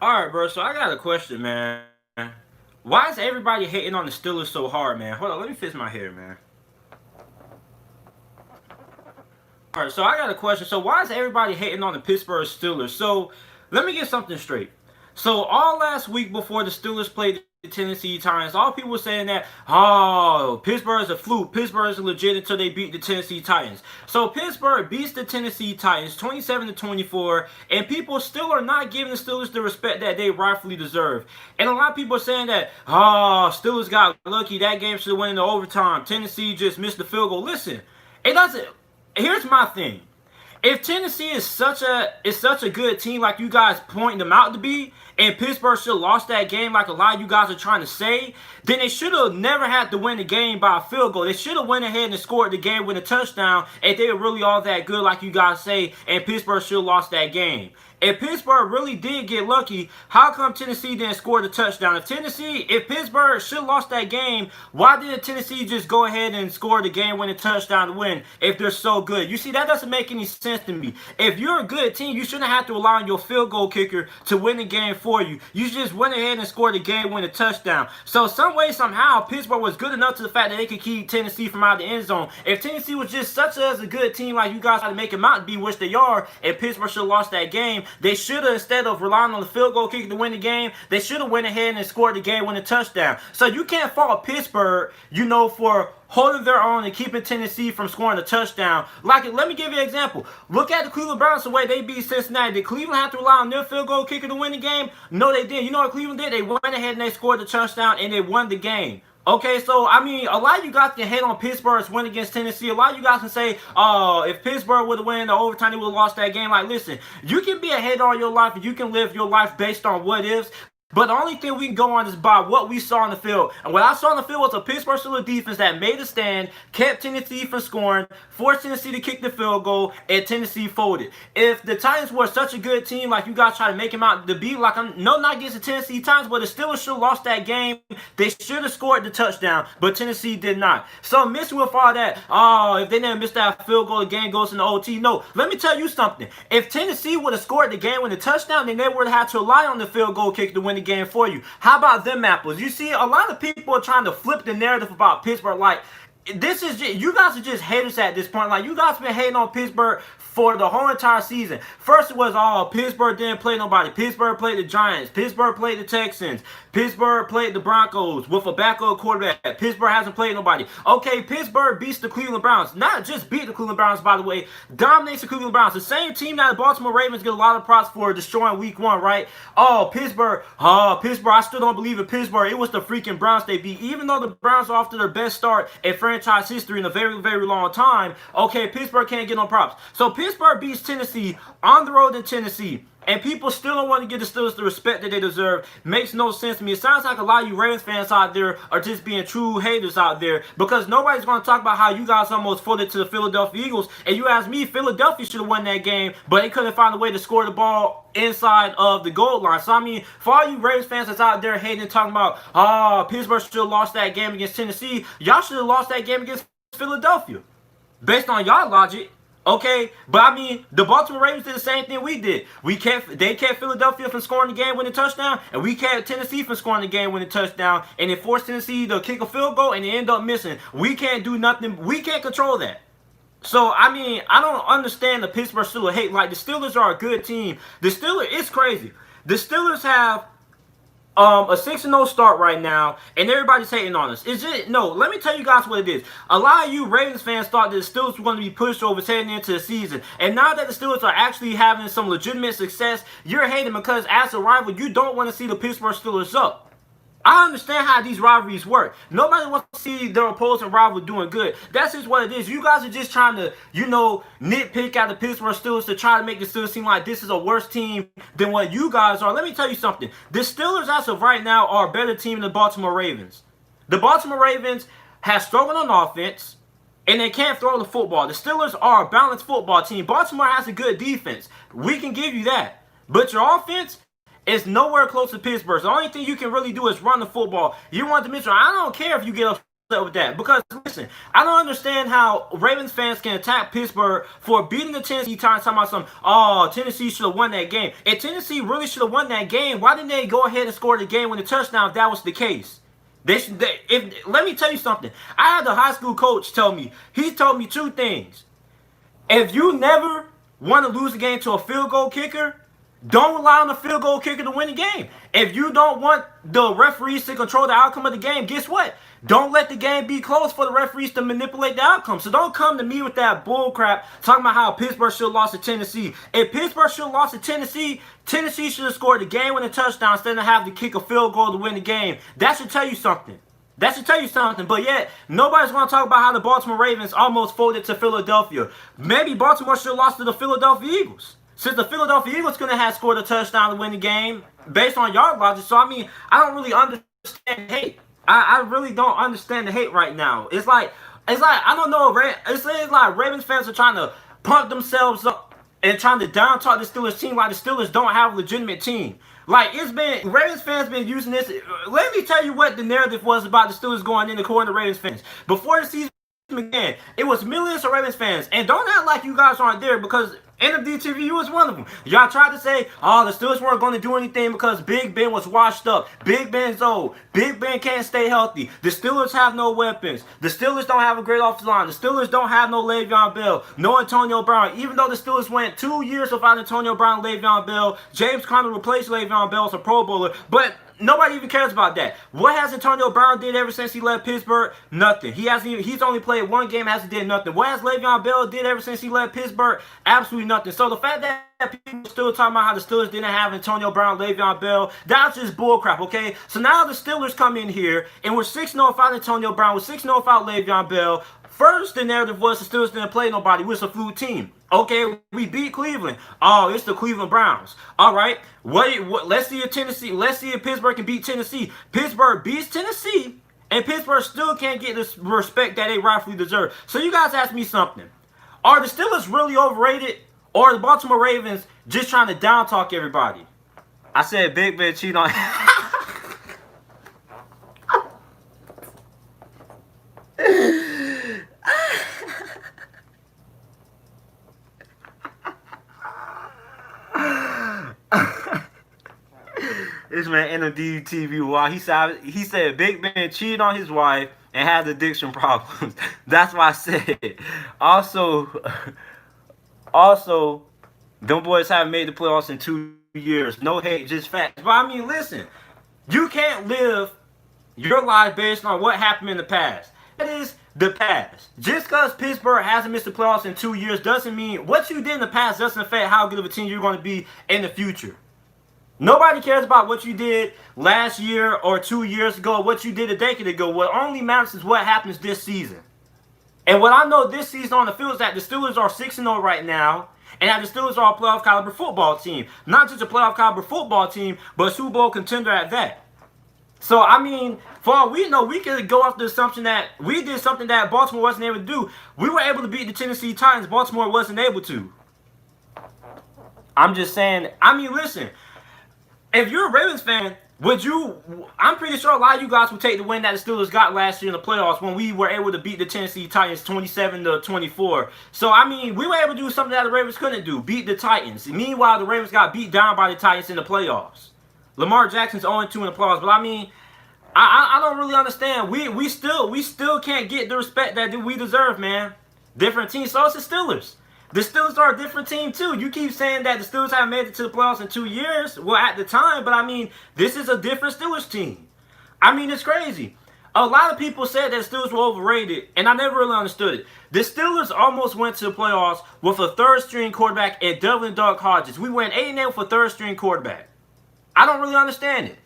All right, bro. So I got a question, man. Why is everybody hating on the Steelers so hard, man? Hold on, let me fix my hair, man. All right, so I got a question. So why is everybody hating on the Pittsburgh Steelers? So let me get something straight. So all last week before the Steelers played the Tennessee Titans, all people were saying that, oh, Pittsburgh is a fluke. Pittsburgh is legit until they beat the Tennessee Titans. So Pittsburgh beats the Tennessee Titans 27-24, and people still are not giving the Steelers the respect that they rightfully deserve. And a lot of people are saying that, oh, Steelers got lucky. That game should have went into overtime. Tennessee just missed the field goal. Listen, it doesn't. Here's my thing. If Tennessee is such a good team like you guys pointing them out to be, and Pittsburgh should have lost that game like a lot of you guys are trying to say, then they should have never had to win the game by a field goal. They should have went ahead and scored the game with a touchdown if they were really all that good like you guys say, and Pittsburgh should have lost that game. If Pittsburgh really did get lucky, how come Tennessee didn't score the touchdown? If Pittsburgh should have lost that game, why didn't Tennessee just go ahead and score the game-winning touchdown to win if they're so good? You see, that doesn't make any sense to me. If you're a good team, you shouldn't have to rely on your field goal kicker to win the game for you. You just went ahead and scored the game-winning touchdown. So some way, somehow, Pittsburgh was good enough to the fact that they could keep Tennessee from out of the end zone. If Tennessee was just such a good team like you guys had to make them out to be, which they are, and Pittsburgh should have lost that game, they should have, instead of relying on the field goal kicker to win the game, they should have went ahead and scored the game-winning touchdown. So you can't fault Pittsburgh, for holding their own and keeping Tennessee from scoring a touchdown. Let me give you an example. Look at the Cleveland Browns, the way they beat Cincinnati. Did Cleveland have to rely on their field goal kicker to win the game? No, they didn't. You know what Cleveland did? They went ahead and they scored the touchdown and they won the game. Okay, so, a lot of you guys can hate on Pittsburgh's win against Tennessee. A lot of you guys can say, oh, if Pittsburgh would have won the overtime, they would have lost that game. Listen, you can be a hater all your life and you can live your life based on what ifs. But the only thing we can go on is by what we saw on the field. And what I saw on the field was a Pittsburgh Steelers defense that made a stand, kept Tennessee from scoring, forced Tennessee to kick the field goal, and Tennessee folded. If the Titans were such a good team like you guys try to make them out to be, not against the Tennessee Titans, but the Steelers should have lost that game. They should have scored the touchdown, but Tennessee did not. So missing with all that, oh, if they didn't miss that field goal, the game goes into OT. No, let me tell you something. If Tennessee would have scored the game with a touchdown, then they would have had to rely on the field goal kick to win the game for you. How about them apples? You see, a lot of people are trying to flip the narrative about Pittsburgh. You guys are just haters at this point. You guys been hating on Pittsburgh for the whole entire season. First it was, oh, Pittsburgh didn't play nobody. Pittsburgh played the Giants. Pittsburgh played the Texans. Pittsburgh played the Broncos with a backup quarterback. Pittsburgh hasn't played nobody. Okay, Pittsburgh beats the Cleveland Browns. Not just beat the Cleveland Browns, by the way. Dominates the Cleveland Browns. The same team that the Baltimore Ravens get a lot of props for destroying week 1, right? Pittsburgh, I still don't believe in Pittsburgh. It was the freaking Browns they beat. Even though the Browns are off to their best start in franchise history in a very, very long time, okay, Pittsburgh can't get no props. So Pittsburgh beats Tennessee on the road in Tennessee. And people still don't want to give the Steelers the respect that they deserve. Makes no sense to me. It sounds like a lot of you Ravens fans out there are just being true haters out there, because nobody's going to talk about how you guys almost folded to the Philadelphia Eagles. And you ask me, Philadelphia should have won that game, but they couldn't find a way to score the ball inside of the goal line. So, for all you Ravens fans that's out there hating and talking about, oh, Pittsburgh should have lost that game against Tennessee, y'all should have lost that game against Philadelphia. Based on y'all logic. Okay, but the Baltimore Ravens did the same thing we did. They kept Philadelphia from scoring the game-winning touchdown, and we kept Tennessee from scoring the game-winning touchdown, and it forced Tennessee to kick a field goal, and they end up missing. We can't do nothing. We can't control that. So, I don't understand the Pittsburgh Steelers hate. The Steelers are a good team. It's crazy. The Steelers have a 6-0 start right now, and everybody's hating on us. No, let me tell you guys what it is. A lot of you Ravens fans thought that the Steelers were going to be pushovers heading into the season. And now that the Steelers are actually having some legitimate success, you're hating because as a rival, you don't want to see the Pittsburgh Steelers up. I understand how these rivalries work. Nobody wants to see their opposing rival doing good. That's just what it is. You guys are just trying to, nitpick at the Pittsburgh Steelers to try to make the Steelers seem like this is a worse team than what you guys are. Let me tell you something. The Steelers, as of right now, are a better team than the Baltimore Ravens. The Baltimore Ravens have struggled on offense, and they can't throw the football. The Steelers are a balanced football team. Baltimore has a good defense. We can give you that. But your offense, it's nowhere close to Pittsburgh. The only thing you can really do is run the football. You want the Mitchell. I don't care if you get up upset with that because listen, I don't understand how Ravens fans can attack Pittsburgh for beating the Tennessee Titans. Talking about some, oh, Tennessee should have won that game. If Tennessee really should have won that game, why didn't they go ahead and score the game when the touchdown? If that was the case, let me tell you something. I had a high school coach tell me. He told me two things. If you never want to lose a game to a field goal kicker, don't rely on the field goal kicker to win the game. If you don't want the referees to control the outcome of the game, guess what? Don't let the game be close for the referees to manipulate the outcome. So don't come to me with that bull crap talking about how Pittsburgh should have lost to Tennessee. If Pittsburgh should have lost to Tennessee, Tennessee should have scored the game-winning touchdown instead of having to kick a field goal to win the game. That should tell you something. That should tell you something, but yet nobody's going to talk about how the Baltimore Ravens almost folded to Philadelphia. Maybe Baltimore should have lost to the Philadelphia Eagles, since the Philadelphia Eagles couldn't have scored a touchdown to win the game based on yard logic. So, I mean, I don't really understand hate. I really don't understand the hate right now. It's like I don't know. It's like Ravens fans are trying to pump themselves up and trying to down talk the Steelers team like the Steelers don't have a legitimate team. Like, it's been, Ravens fans been using this. Let me tell you what the narrative was about the Steelers going in according to Ravens fans. Before the season began, it was millions of Ravens fans. And don't act like you guys aren't there, because NFDTV was one of them. Y'all tried to say, oh, the Steelers weren't going to do anything because Big Ben was washed up. Big Ben's old. Big Ben can't stay healthy. The Steelers have no weapons. The Steelers don't have a great offensive line. The Steelers don't have no Le'Veon Bell. No Antonio Brown. Even though the Steelers went 2 years without Antonio Brown and Le'Veon Bell, James Conner replaced Le'Veon Bell as a Pro Bowler. But nobody even cares about that. What has Antonio Brown did ever since he left Pittsburgh? Nothing. He's only played one game, hasn't did nothing. What has Le'Veon Bell did ever since he left Pittsburgh? Absolutely nothing. So the fact that people still talking about how the Steelers didn't have Antonio Brown, Le'Veon Bell, that's just bullcrap, okay? So now the Steelers come in here, and we're 6-0 without Antonio Brown, we're 6-0 without Le'Veon Bell. First, the narrative was the Steelers didn't play nobody. We're a fluke team. Okay, we beat Cleveland. Oh, it's the Cleveland Browns. All right, let's see if Pittsburgh can beat Tennessee. Pittsburgh beats Tennessee, and Pittsburgh still can't get the respect that they rightfully deserve. So you guys ask me something. Are the Steelers really overrated, or are the Baltimore Ravens just trying to down talk everybody? I said Big Ben cheat on... This man NFDTV, wow, he said Big Ben cheated on his wife and had addiction problems. That's why I said it. Also, them boys haven't made the playoffs in 2 years. No hate, just facts. But I mean, listen, you can't live your life based on what happened in the past. That is the past. Just because Pittsburgh hasn't missed the playoffs in 2 years doesn't mean what you did in the past doesn't affect how good of a team you're going to be in the future. Nobody cares about what you did last year or 2 years ago, what you did a decade ago. What only matters is what happens this season. And what I know this season on the field is that the Steelers are 6-0 right now, and that the Steelers are a playoff caliber football team. Not just a playoff caliber football team, but a Super Bowl contender at that. So, I mean, for all we know, we could go off the assumption that we did something that Baltimore wasn't able to do. We were able to beat the Tennessee Titans. Baltimore wasn't able to. I'm just saying, I mean, listen. If you're a Ravens fan, I'm pretty sure a lot of you guys would take the win that the Steelers got last year in the playoffs when we were able to beat the Tennessee Titans 27-24. So, I mean, we were able to do something that the Ravens couldn't do, beat the Titans. Meanwhile, the Ravens got beat down by the Titans in the playoffs. Lamar Jackson's 0-2 in the playoffs. But, I mean, I don't really understand. We still can't get the respect that we deserve, man. Different teams. So it's the Steelers. The Steelers are a different team, too. You keep saying that the Steelers haven't made it to the playoffs in 2 years. Well, at the time, but I mean, this is a different Steelers team. I mean, it's crazy. A lot of people said that the Steelers were overrated, and I never really understood it. The Steelers almost went to the playoffs with a third-string quarterback in Devlin Doug Hodges. We went 8-8 with a third-string quarterback. I don't really understand it.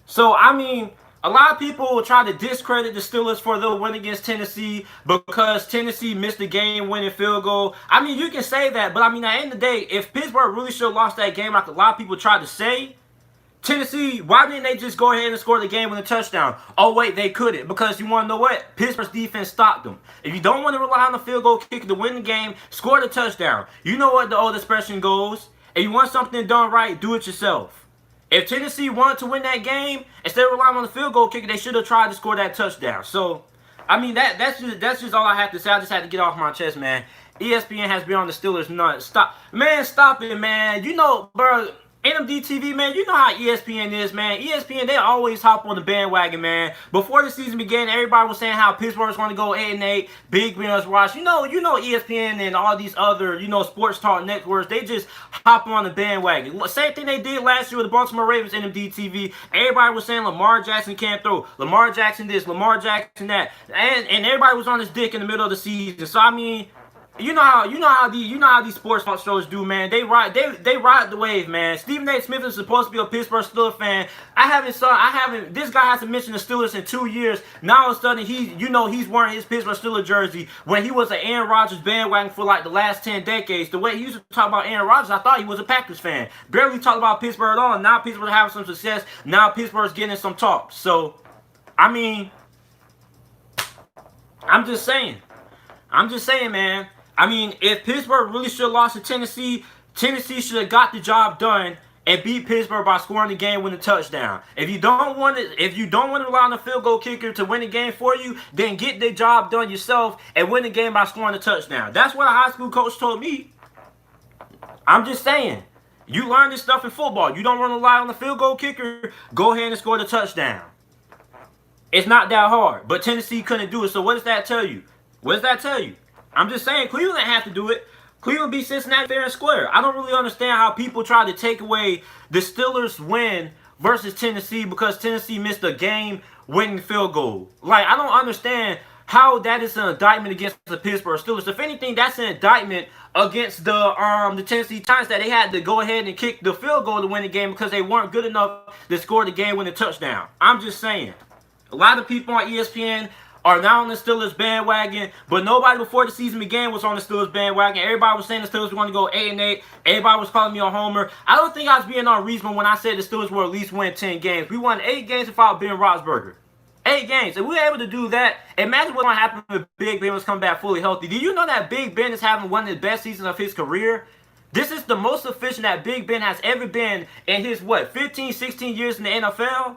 So, I mean, a lot of people will try to discredit the Steelers for their win against Tennessee because Tennessee missed the game-winning field goal. I mean, you can say that, but I mean, at the end of the day, if Pittsburgh really should have lost that game like a lot of people tried to say, Tennessee, why didn't they just go ahead and score the game-winning touchdown? Oh, wait, they couldn't, because you want to know what? Pittsburgh's defense stopped them. If you don't want to rely on the field goal kicker to win the game, score the touchdown. You know what the old expression goes? If you want something done right, do it yourself. If Tennessee wanted to win that game, instead of relying on the field goal kicker, they should have tried to score that touchdown. So, I mean that's just all I have to say. I just had to get off my chest, man. ESPN has been on the Steelers nuts. Stop it, man. You know, bro. NMD TV, man, you know how ESPN is, man. ESPN, they always hop on the bandwagon, man. Before the season began, everybody was saying how Pittsburgh was going to go 8-8, Big Ben was watched. You know ESPN and all these other, sports talk networks, they just hop on the bandwagon. Same thing they did last year with the Baltimore Ravens, NMD TV. Everybody was saying Lamar Jackson can't throw, Lamar Jackson this, Lamar Jackson that, and everybody was on his dick in the middle of the season. So I mean, you know how these sports talk shows do, man. They ride the wave, man. Stephen A. Smith is supposed to be a Pittsburgh Steelers fan. This guy hasn't mentioned the Steelers in 2 years. Now all of a sudden he's wearing his Pittsburgh Steelers jersey when he was an Aaron Rodgers bandwagon for like the last 10 decades. The way he used to talk about Aaron Rodgers, I thought he was a Packers fan. Barely talked about Pittsburgh at all. Now Pittsburgh having some success. Now Pittsburgh's getting some talk. So, I mean, I'm just saying, man. I mean, if Pittsburgh really should have lost to Tennessee, Tennessee should have got the job done and beat Pittsburgh by scoring the game with a touchdown. If you don't want to rely on the field goal kicker to win the game for you, then get the job done yourself and win the game by scoring a touchdown. That's what a high school coach told me. I'm just saying, you learn this stuff in football. You don't want to rely on the field goal kicker. Go ahead and score the touchdown. It's not that hard, but Tennessee couldn't do it. So what does that tell you? I'm just saying, Cleveland didn't have to do it. Cleveland beat Cincinnati fair and square. I don't really understand how people try to take away the Steelers' win versus Tennessee because Tennessee missed a game-winning field goal. Like, I don't understand how that is an indictment against the Pittsburgh Steelers. If anything, that's an indictment against the Tennessee Titans that they had to go ahead and kick the field goal to win the game because they weren't good enough to score the game-winning touchdown. I'm just saying. A lot of people on ESPN are now on the Steelers bandwagon, but nobody before the season began was on the Steelers bandwagon. Everybody was saying the Steelers were going to go 8-8. Everybody was calling me a homer. I don't think I was being unreasonable when I said the Steelers will at least win 10 games. We won 8 games without Ben Roethlisberger. 8 games. If we were able to do that, imagine what's going to happen if Big Ben was coming back fully healthy. Do you know that Big Ben is having one of the best seasons of his career? This is the most efficient that Big Ben has ever been in his, 15, 16 years in the NFL?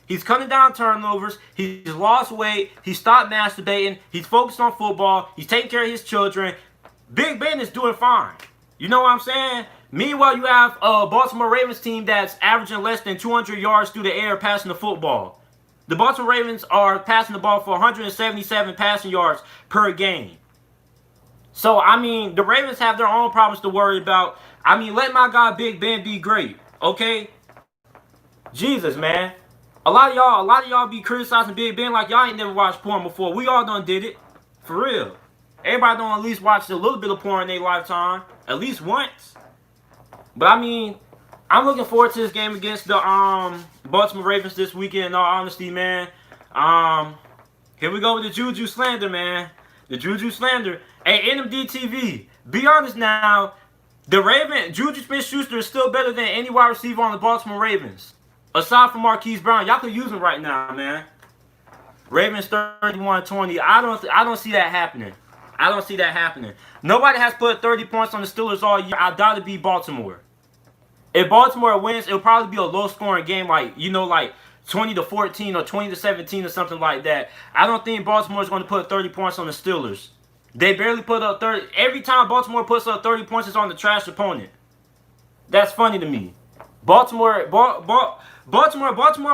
He's cutting down turnovers. He's lost weight. He stopped masturbating. He's focused on football. He's taking care of his children. Big Ben is doing fine. You know what I'm saying? Meanwhile, you have a Baltimore Ravens team that's averaging less than 200 yards through the air passing the football. The Baltimore Ravens are passing the ball for 177 passing yards per game. So, I mean, the Ravens have their own problems to worry about. I mean, let my guy Big Ben be great, okay? Jesus, man. A lot of y'all be criticizing Big Ben like y'all ain't never watched porn before. We all done did it. For real. Everybody done at least watched a little bit of porn in their lifetime. At least once. But I mean, I'm looking forward to this game against the Baltimore Ravens this weekend, in all honesty, man. Here we go with the Juju slander, man. The Juju slander. Hey, NMD TV, be honest now. Juju Smith-Schuster is still better than any wide receiver on the Baltimore Ravens. Aside from Marquise Brown, y'all could use him right now, man. Ravens 31-20. I don't see that happening. I don't see that happening. Nobody has put 30 points on the Steelers all year. I doubt it'd be Baltimore. If Baltimore wins, it'll probably be a low-scoring game, like 20-14 or 20-17 or something like that. I don't think Baltimore's going to put 30 points on the Steelers. They barely put up 30. Every time Baltimore puts up 30 points, it's on the trash opponent. That's funny to me. Baltimore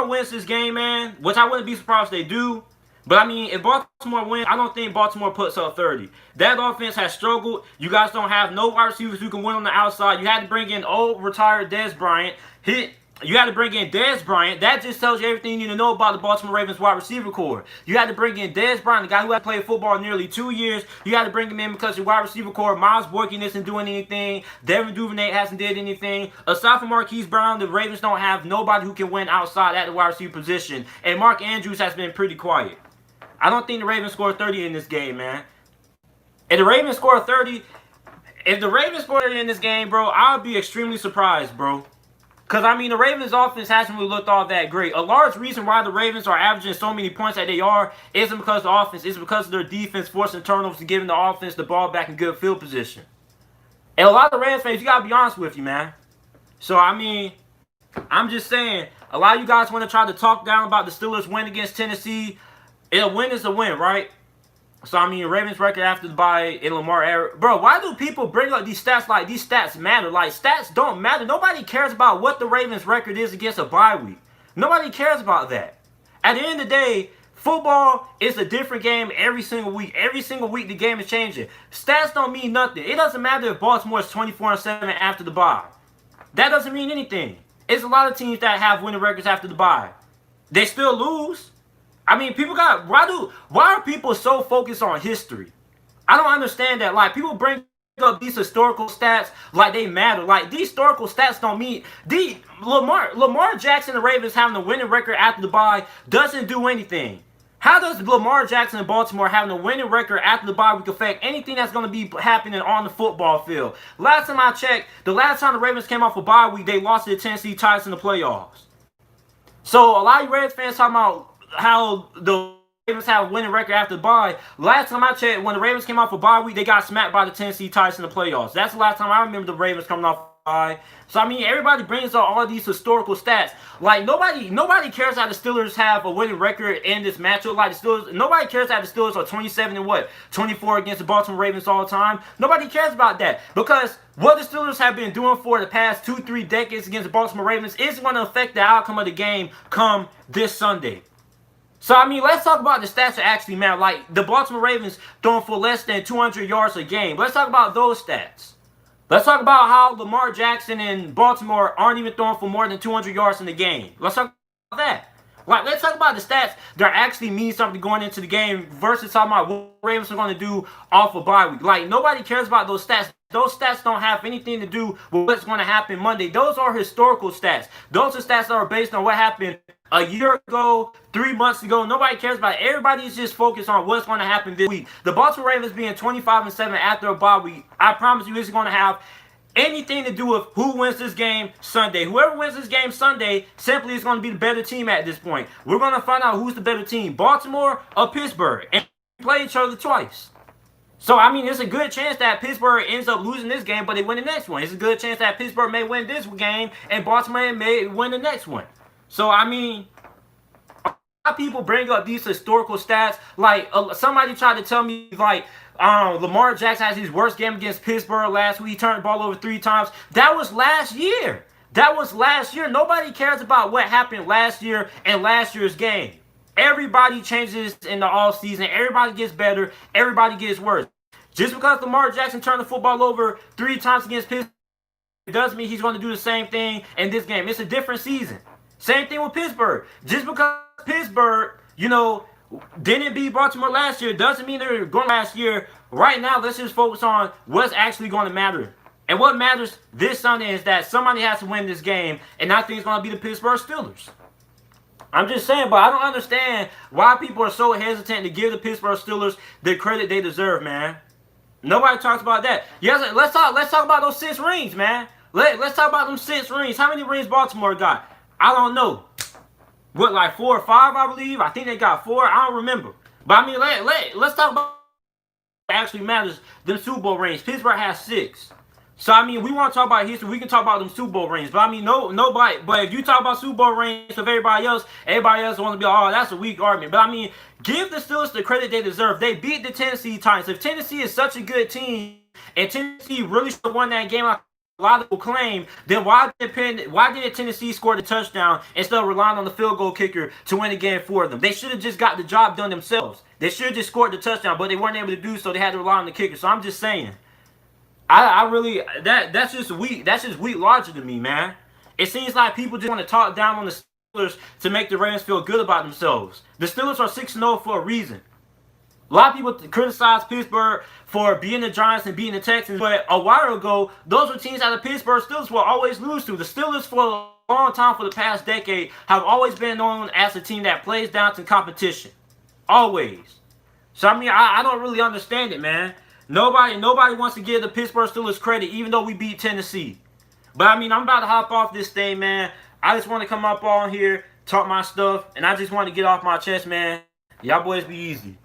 wins this game, man, which I wouldn't be surprised if they do. But, I mean, if Baltimore wins, I don't think Baltimore puts up 30. That offense has struggled. You guys don't have no wide receivers who can win on the outside. You had to bring in old, retired Dez Bryant. You had to bring in Dez Bryant. That just tells you everything you need to know about the Baltimore Ravens wide receiver core. You had to bring in Dez Bryant, the guy who had played football nearly 2 years. You had to bring him in because your wide receiver core, Miles Boykin, isn't doing anything. Devin Duvernay hasn't did anything. Aside from Marquise Brown, the Ravens don't have nobody who can win outside at the wide receiver position. And Mark Andrews has been pretty quiet. I don't think the Ravens scored 30 in this game, man. If the Ravens score 30 in this game, bro, I'll be extremely surprised, bro. Because, I mean, the Ravens' offense hasn't really looked all that great. A large reason why the Ravens are averaging so many points that they are isn't because of the offense. It's because of their defense forcing turnovers and giving the offense the ball back in good field position. And a lot of Rams fans, you got to be honest with you, man. So, I mean, I'm just saying, a lot of you guys want to try to talk down about the Steelers' win against Tennessee. A win is a win, right? So I mean, Ravens record after the bye in Lamar era. Bro, why do people bring up these stats like these stats matter? Like stats don't matter. Nobody cares about what the Ravens record is against a bye week. Nobody cares about that. At the end of the day, football is a different game every single week. Every single week the game is changing. Stats don't mean nothing. It doesn't matter if Baltimore is 24-7 after the bye. That doesn't mean anything. It's a lot of teams that have winning records after the bye. They still lose. I mean, people got why are people so focused on history? I don't understand that. Like, people bring up these historical stats like they matter. Like, these historical stats don't mean Lamar Jackson and the Ravens having a winning record after the bye doesn't do anything. How does Lamar Jackson and Baltimore having a winning record after the bye week affect anything that's going to be happening on the football field? Last time I checked, the last time the Ravens came off a bye week, they lost to the Tennessee Titans in the playoffs. So a lot of Ravens fans talking about how the Ravens have a winning record after the bye. Last time I checked, when the Ravens came off a bye week, they got smacked by the Tennessee Titans in the playoffs. That's the last time I remember the Ravens coming off a bye. So I mean, everybody brings up all these historical stats. Like nobody cares how the Steelers have a winning record in this matchup. Like the Steelers, nobody cares how the Steelers are 27-24 against the Baltimore Ravens all the time. Nobody cares about that because what the Steelers have been doing for the past 2-3 decades against the Baltimore Ravens is going to affect the outcome of the game come this Sunday. So, I mean, let's talk about the stats that actually matter. Like, the Baltimore Ravens throwing for less than 200 yards a game. Let's talk about those stats. Let's talk about how Lamar Jackson and Baltimore aren't even throwing for more than 200 yards in the game. Let's talk about that. Like, let's talk about the stats that actually mean something going into the game versus talking about what the Ravens are going to do off a bye week. Like, nobody cares about those stats. Those stats don't have anything to do with what's going to happen Monday. Those are historical stats. Those are stats that are based on what happened a year ago, 3 months ago. Nobody cares about it. Everybody's just focused on what's going to happen this week. The Baltimore Ravens being 25-7 after a bye week, I promise you, isn't going to have anything to do with who wins this game Sunday. Whoever wins this game Sunday simply is going to be the better team at this point. We're going to find out who's the better team, Baltimore or Pittsburgh, and play each other twice. So, I mean, it's a good chance that Pittsburgh ends up losing this game, but they win the next one. It's a good chance that Pittsburgh may win this game, and Baltimore may win the next one. So, I mean, a lot of people bring up these historical stats. Like, somebody tried to tell me, like, Lamar Jackson has his worst game against Pittsburgh last week. He turned the ball over 3 times. That was last year. That was last year. Nobody cares about what happened last year and last year's game. Everybody changes in the offseason. Everybody gets better. Everybody gets worse. Just because Lamar Jackson turned the football over 3 times against Pittsburgh, it doesn't mean he's going to do the same thing in this game. It's a different season. Same thing with Pittsburgh. Just because Pittsburgh, didn't beat Baltimore last year doesn't mean they're going last year. Right now, let's just focus on what's actually going to matter. And what matters this Sunday is that somebody has to win this game, and I think it's going to be the Pittsburgh Steelers. I'm just saying, but I don't understand why people are so hesitant to give the Pittsburgh Steelers the credit they deserve, man. Nobody talks about that. Yes, let's talk about those 6 rings, man. Let's talk about them 6 rings. How many rings Baltimore got? I don't know. What, like 4 or 5, I believe? I think they got 4. I don't remember. But I mean, let's talk about what actually matters. Them Super Bowl rings. Pittsburgh has 6. So, I mean, we want to talk about history. We can talk about them Super Bowl rings. But, I mean, nobody. But if you talk about Super Bowl rings of everybody else wants to be, oh, that's a weak argument. But, I mean, give the Steelers the credit they deserve. They beat the Tennessee Titans. If Tennessee is such a good team, and Tennessee really should have won that game, like a lot of people claim, then why did Tennessee score the touchdown instead of relying on the field goal kicker to win the game for them? They should have just got the job done themselves. They should have just scored the touchdown, but they weren't able to do so. They had to rely on the kicker. So, I'm just saying. I really, that's just weak logic to me, man. It seems like people just want to talk down on the Steelers to make the Ravens feel good about themselves. The Steelers are 6-0 for a reason. A lot of people criticize Pittsburgh for beating the Giants and beating the Texans, but a while ago, those were teams that the Pittsburgh Steelers will always lose to. The Steelers, for a long time, for the past decade, have always been known as a team that plays down to competition. Always. So, I mean, I don't really understand it, man. Nobody wants to give the Pittsburgh Steelers credit, even though we beat Tennessee. But, I mean, I'm about to hop off this thing, man. I just want to come up on here, talk my stuff, and I just want to get off my chest, man. Y'all boys be easy.